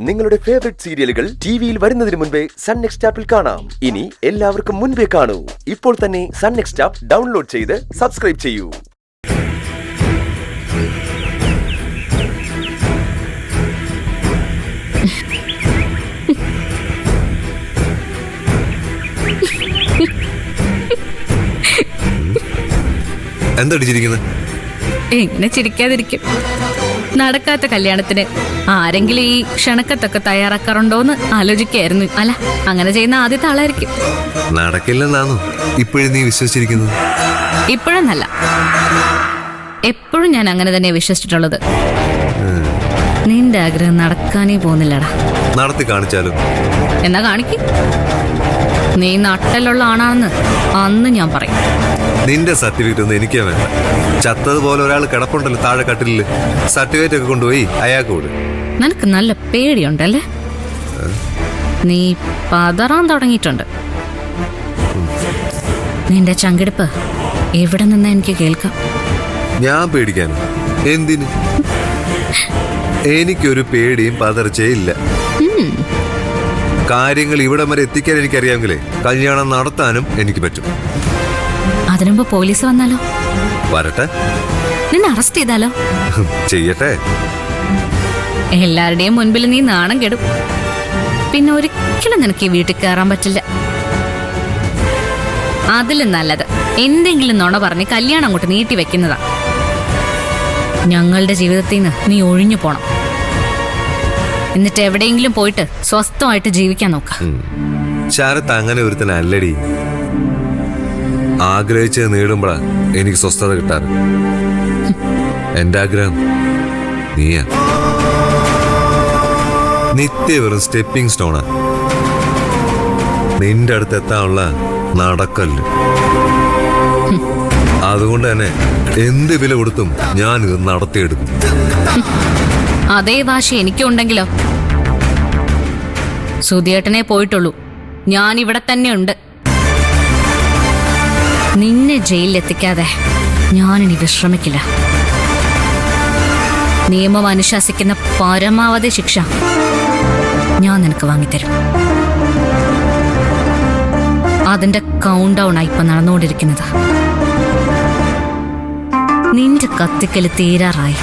നിങ്ങളുടെ ഫേവറേറ്റ് സീരിയലുകൾ ടിവിയിൽ വരുന്നതിന് മുൻപേ സൺ നെക്സ്റ്റ് ആപ്പിൽ കാണാം. ഇനി എല്ലാവർക്കും മുൻപേ കാണൂ. ഇപ്പോൾ തന്നെ സൺ നെക്സ്റ്റ് ആപ്പ് ഡൗൺലോഡ് ചെയ്ത് സബ്സ്ക്രൈബ് ചെയ്യൂ. എന്താ ചിരിക്കുന്നത്? എങ്ങനെ ചിരിക്കാതിരിക്കും? നടക്കാത്ത കല്യാണത്തിന് ആരെങ്കിലും ഈ ക്ഷണക്കത്തൊക്കെ തയ്യാറാക്കാറുണ്ടോന്ന് ആലോചിക്കായിരുന്നു. അല്ല, അങ്ങനെ ചെയ്യുന്ന ആദ്യത്തെ ആളായിരിക്കും. നടക്കില്ലെന്നാണോ ഇപ്പോഴും നീ വിശ്വസിച്ചിരിക്കുന്നത്? ഇപ്പോഴൊന്നല്ല, എപ്പോഴും ഞാൻ അങ്ങനെ തന്നെ വിശ്വസിച്ചിട്ടുള്ളത്. നിന്റെ ആഗ്രഹം നടക്കാനേ പോകുന്നില്ലടാ. നടത്തി കാണിച്ചാലും? എന്നാ കാണിക്ക്. നീ നട്ടലുള്ള ആണാണെന്ന് അന്ന് ഞാൻ പറയും. നിന്റെ സർട്ടിഫിക്കറ്റ് ഒന്നും എനിക്കാ വേണ്ട. ചത്തതുപോലെ ഒരാൾ കിടപ്പുണ്ടല്ലോ താഴെ കട്ടിലില്, സർട്ടിഫിക്കറ്റ് ഒക്കെ കൊണ്ടുപോയി അയാൾക്ക് കൊടു. നിനക്ക് നല്ല പേടിയുണ്ടല്ലേ? നീ പതറാൻ തുടങ്ങിയിട്ടുണ്ട്. നിന്റെ ചങ്കിടിപ്പ് എവിടെ നിന്നാ എനിക്ക് കേൾക്കാം. ഞാൻ പേടിക്കാൻ എന്തിന്? എനിക്കൊരു പേടിയും പതർച്ചയില്ല. കാര്യങ്ങൾ ഇവിടം വരെ എത്തിക്കാൻ എനിക്കറിയാമെങ്കിലേ കല്യാണം നടത്താനും എനിക്ക് പറ്റും. അതിനുമ്പ് പോലീസ് വന്നാലോ? വരട്ടെ. നിന്നെ അറസ്റ്റ് ചെയ്താലോ? ചെയ്യട്ടെ. എല്ലാവരുടെയും മുൻപിൽ നീ നാണം കെടും. പിന്നെ ഒരിക്കലും നിനക്ക് ഈ വീട്ടിൽ കയറാൻ പറ്റില്ല. അതിലും നല്ലത് എന്തെങ്കിലും നുണ പറഞ്ഞ് കല്യാണം അങ്ങോട്ട് നീട്ടി വെക്കുന്നതാ. ഞങ്ങളുടെ ജീവിതത്തിൽ നിന്ന് നീ ഒഴിഞ്ഞു പോണം. എന്നിട്ട് എവിടെയെങ്കിലും പോയിട്ട് സ്വസ്ഥമായിട്ട് ജീവിക്കാൻ നോക്ക. ശരത്ത് അങ്ങനെ ഒരുത്തനല്ലടി. ആഗ്രഹിച്ചത് നേടുമ്പോഴാ എനിക്ക് സ്വസ്ഥത കിട്ടാറ്. എന്റെ ആഗ്രഹം നീയാ. നിത്യ വെറും സ്റ്റെപ്പിംഗ് സ്റ്റോണാ. നിന്റെ അടുത്ത് എത്താനുള്ള നടക്കല്ല്. അതുകൊണ്ട് തന്നെ എന്ത് വില കൊടുത്തും ഞാൻ ഇത് നടത്തിയെടുക്കും. അതേ വാശി എനിക്കുണ്ടെങ്കിലോ? സുധിയേട്ടനെ പോയിട്ടുള്ളൂ, ഞാൻ ഇവിടെ തന്നെ ഉണ്ട്. നിന്നെ ജയിലിലെത്തിക്കാതെ ഞാനിനി വിശ്രമിക്കില്ല. നിയമം അനുശാസിക്കുന്ന പരമാവധി ശിക്ഷ ഞാൻ നിനക്ക് വാങ്ങിത്തരും. അതിന്റെ കൗണ്ട് ഡൗൺ ആയി ഇപ്പൊ നടന്നുകൊണ്ടിരിക്കുന്നത്. നിന്റെ കത്തിക്കല് തീരാറായി.